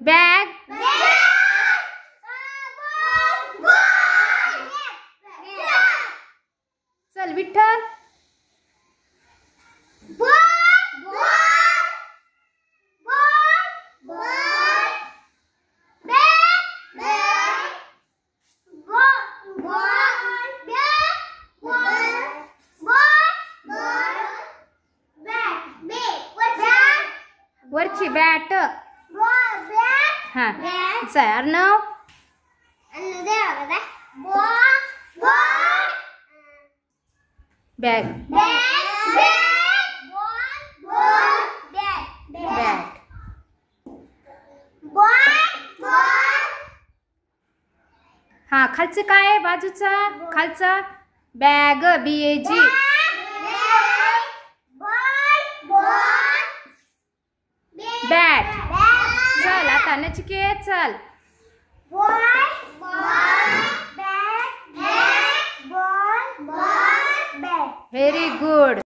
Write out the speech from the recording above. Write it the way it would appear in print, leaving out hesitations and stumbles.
bag चल विठ्ठल वरची bat हा चल अर्णव बॅग बॅट हा खालचं काय आहे बाजूचा खालचा बॅग BAG बॅट चल आता नचिकेत चल व्हेरी गुड